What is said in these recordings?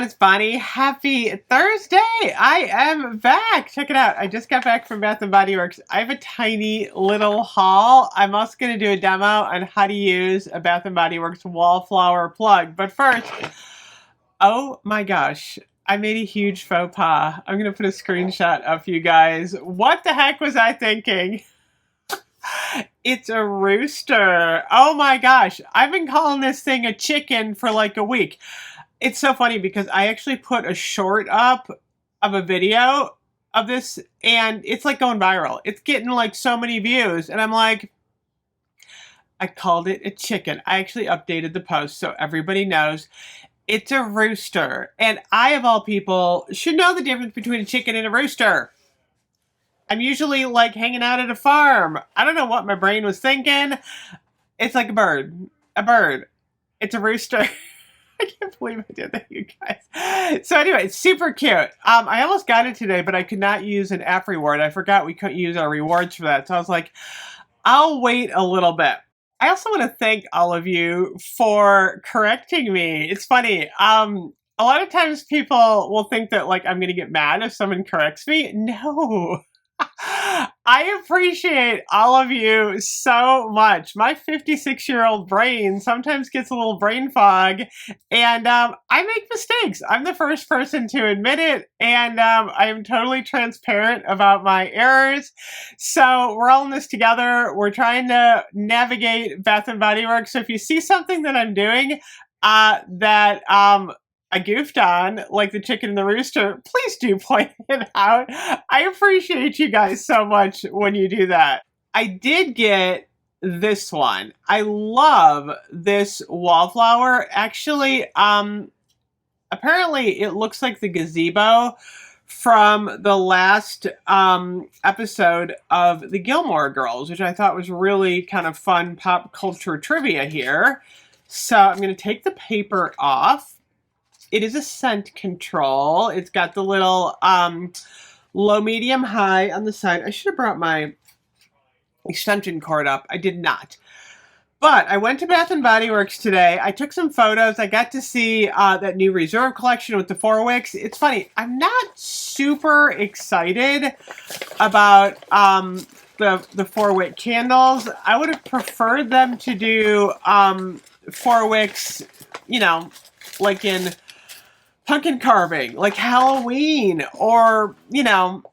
It's Bonnie. Happy Thursday. I am back. Check it out. I just got back from Bath& Body Works. I have a tiny little haul. I'm also going to do a demo on how to use a Bath & Body Works Wallflower plug. But first, oh my gosh, I made a huge faux pas. I'm going to put a screenshot up for you guys. What the heck was I thinking? It's a rooster. Oh my gosh. I've been calling this thing a chicken for like a week. It's so funny because I actually put a short up of a video of this and it's like going viral. It's getting like so many views and I'm like, I called it a chicken. I actually updated the post so everybody knows it's a rooster. And I, of all people, should know the difference between a chicken and a rooster. I'm usually like hanging out at a farm. I don't know what my brain was thinking. It's like a bird. A bird. It's a rooster. I can't believe I did that, you guys. So anyway, it's super cute. I almost got it today, but I could not use an app reward. I forgot we couldn't use our rewards for that. So I was like, I'll wait a little bit. I also want to thank all of you for correcting me. It's funny. A lot of times people will think that like I'm going to get mad if someone corrects me. No. I appreciate all of you so much. My 56-year-old brain sometimes gets a little brain fog, and I make mistakes. I'm the first person to admit it, and I am totally transparent about my errors. So we're all in this together. We're trying to navigate Bath & Body Works. So if you see something that I'm doing that I goofed on, like the chicken and the rooster, please do point it out. I appreciate you guys so much when you do that. I did get this one. I love this Wallflower. Actually, apparently it looks like the gazebo from the last episode of the Gilmore Girls, which I thought was really kind of fun pop culture trivia here. So I'm going to take the paper off. It is a scent control. It's got the little low, medium, high on the side. I should have brought my extension cord up. I did not. But I went to Bath & Body Works today. I took some photos. I got to see that new Reserve collection with the 4 wicks. It's funny. I'm not super excited about the 4 wick candles. I would have preferred them to do 4 wicks, you know, like in pumpkin carving, like Halloween, or, you know,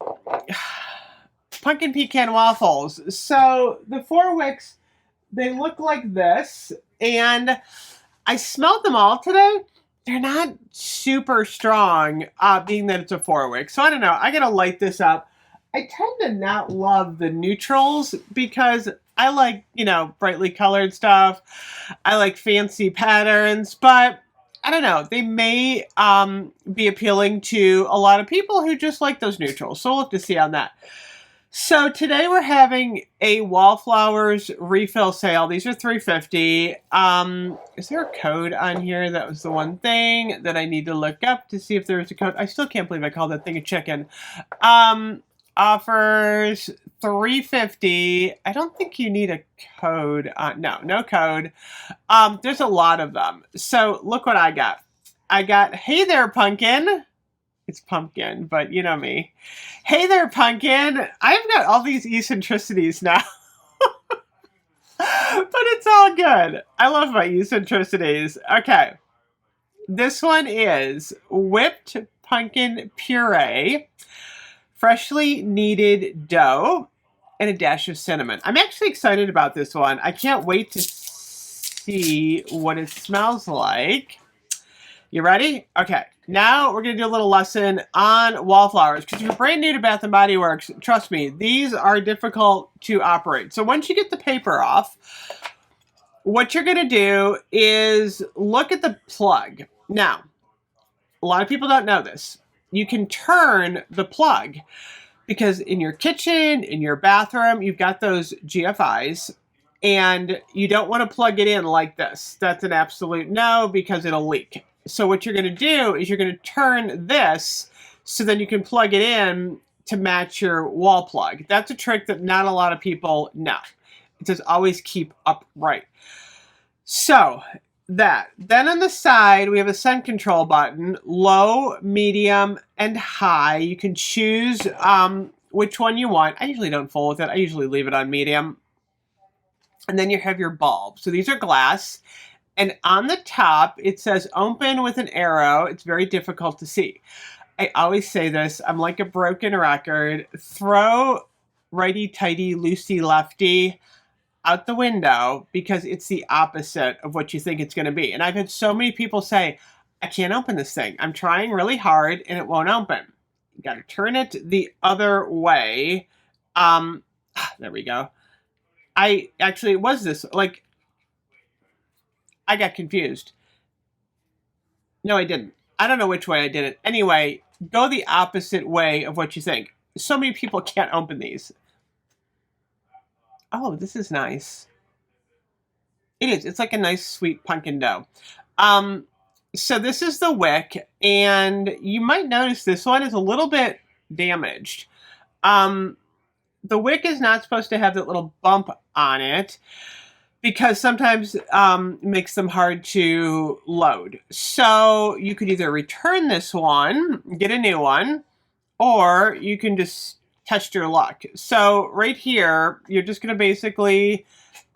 pumpkin pecan waffles. So the 4 wicks, they look like this, and I smelled them all today. They're not super strong, being that it's a 4 wick. So I don't know. I gotta light this up. I tend to not love the neutrals because I like, you know, brightly colored stuff. I like fancy patterns, but I don't know. They may be appealing to a lot of people who just like those neutrals. So we'll have to see on that. So today we're having a Wallflowers refill sale. These are $3.50. Is there a code on here? That was the one thing that I need to look up to see if there's a code. I still can't believe I called that thing a chicken. Offers $3.50. I don't think you need a code. No code. There's a lot of them. So look what I got. I got, hey there, pumpkin. It's pumpkin, but you know me. Hey there, pumpkin. I've got all these eccentricities now. But it's all good. I love my eccentricities. Okay. This one is whipped pumpkin puree, freshly kneaded dough, and a dash of cinnamon. I'm actually excited about this one. I can't wait to see what it smells like. You ready? Okay. Now we're going to do a little lesson on Wallflowers. Because if you're brand new to Bath & Body Works, trust me, these are difficult to operate. So once you get the paper off, what you're going to do is look at the plug. Now, a lot of people don't know this. You can turn the plug because in your kitchen, in your bathroom, you've got those GFIs and you don't want to plug it in like this. That's an absolute no because it'll leak. So what you're going to do is you're going to turn this so then you can plug it in to match your wall plug. That's a trick that not a lot of people know. It says always keep upright. So that. Then on the side, we have a scent control button, low, medium, and high. You can choose which one you want. I usually don't fool with it. I usually leave it on medium. And then you have your bulb. So these are glass. And on the top, it says open with an arrow. It's very difficult to see. I always say this. I'm like a broken record. Throw righty-tighty, loosey-lefty out the window because it's the opposite of what you think it's going to be. And I've had so many people say, I can't open this thing. I'm trying really hard and it won't open. You got to turn it the other way. There we go. It was this, like, I got confused. No, I didn't. I don't know which way I did it. Anyway, go the opposite way of what you think. So many people can't open these. Oh, this is nice. It is. It's like a nice sweet pumpkin dough. So this is the wick, and you might notice this one is a little bit damaged. The wick is not supposed to have that little bump on it because sometimes it makes them hard to load. So you could either return this one, get a new one, or you can just test your luck. So right here, you're just going to basically,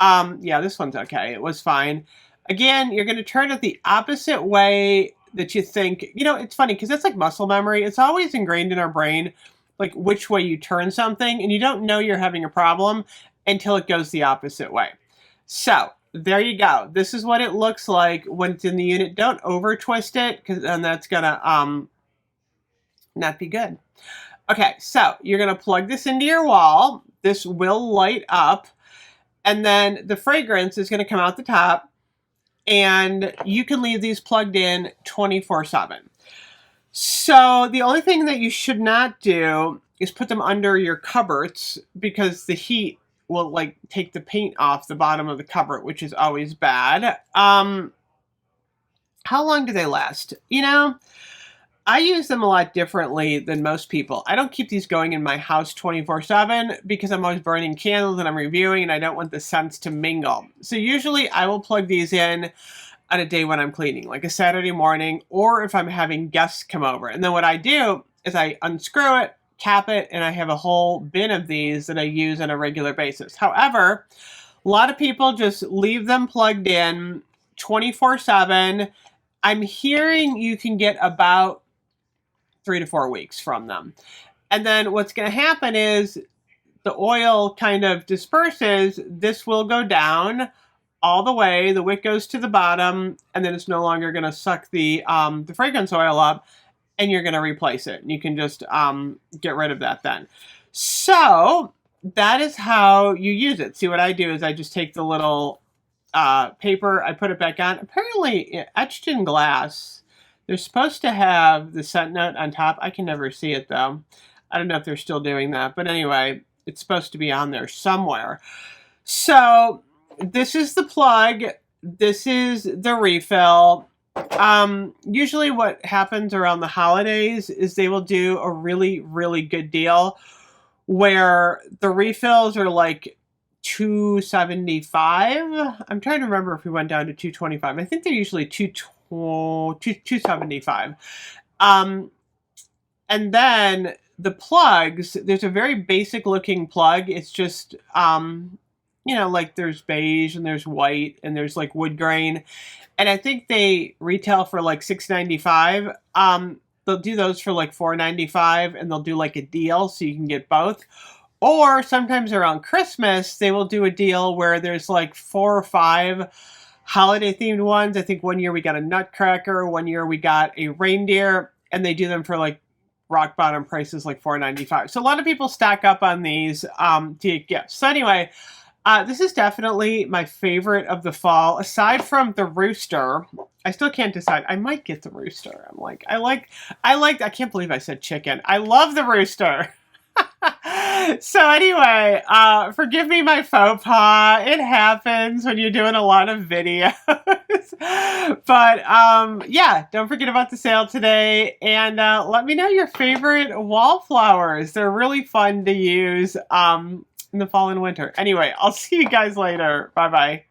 yeah, this one's okay. It was fine. Again, you're going to turn it the opposite way that you think. You know, it's funny because it's like muscle memory. It's always ingrained in our brain, like which way you turn something, and you don't know you're having a problem until it goes the opposite way. So there you go. This is what it looks like when it's in the unit. Don't over twist it because then that's gonna not be good. Okay, so you're gonna plug this into your wall. This will light up, and then the fragrance is gonna come out the top, and you can leave these plugged in 24/7. So the only thing that you should not do is put them under your cupboards because the heat will like take the paint off the bottom of the cupboard, which is always bad. How long do they last? You know, I use them a lot differently than most people. I don't keep these going in my house 24/7 because I'm always burning candles and I'm reviewing and I don't want the scents to mingle. So usually I will plug these in on a day when I'm cleaning, like a Saturday morning, or if I'm having guests come over. And then what I do is I unscrew it, cap it, and I have a whole bin of these that I use on a regular basis. However, a lot of people just leave them plugged in 24/7. I'm hearing you can get about 3 to 4 weeks from them. And then what's going to happen is the oil kind of disperses. This will go down all the way. The wick goes to the bottom, and then it's no longer going to suck the fragrance oil up, and you're going to replace it. And you can just get rid of that then. So that is how you use it. See, what I do is I just take the little paper, I put it back on. Apparently, etched in glass, they're supposed to have the scent note on top. I can never see it, though. I don't know if they're still doing that. But anyway, it's supposed to be on there somewhere. So this is the plug. This is the refill. Usually what happens around the holidays is they will do a really, really good deal where the refills are like $275. I'm trying to remember if we went down to $225. I think they're usually $275. And then the plugs, there's a very basic looking plug. It's just, you know, like there's beige and there's white and there's like wood grain. And I think they retail for like $6.95. They'll do those for like $4.95 and they'll do like a deal so you can get both. Or sometimes around Christmas, they will do a deal where there's like 4 or 5 holiday themed ones. I think one year we got a nutcracker, one year we got a reindeer, and they do them for like rock bottom prices like $4.95. So a lot of people stack up on these to get gifts. So anyway, this is definitely my favorite of the fall. Aside from the rooster, I still can't decide. I might get the rooster. I'm like, I can't believe I said chicken. I love the rooster. So anyway, forgive me my faux pas. It happens when you're doing a lot of videos. But yeah, don't forget about the sale today. And let me know your favorite wallflowers. They're really fun to use in the fall and winter. Anyway, I'll see you guys later. Bye-bye.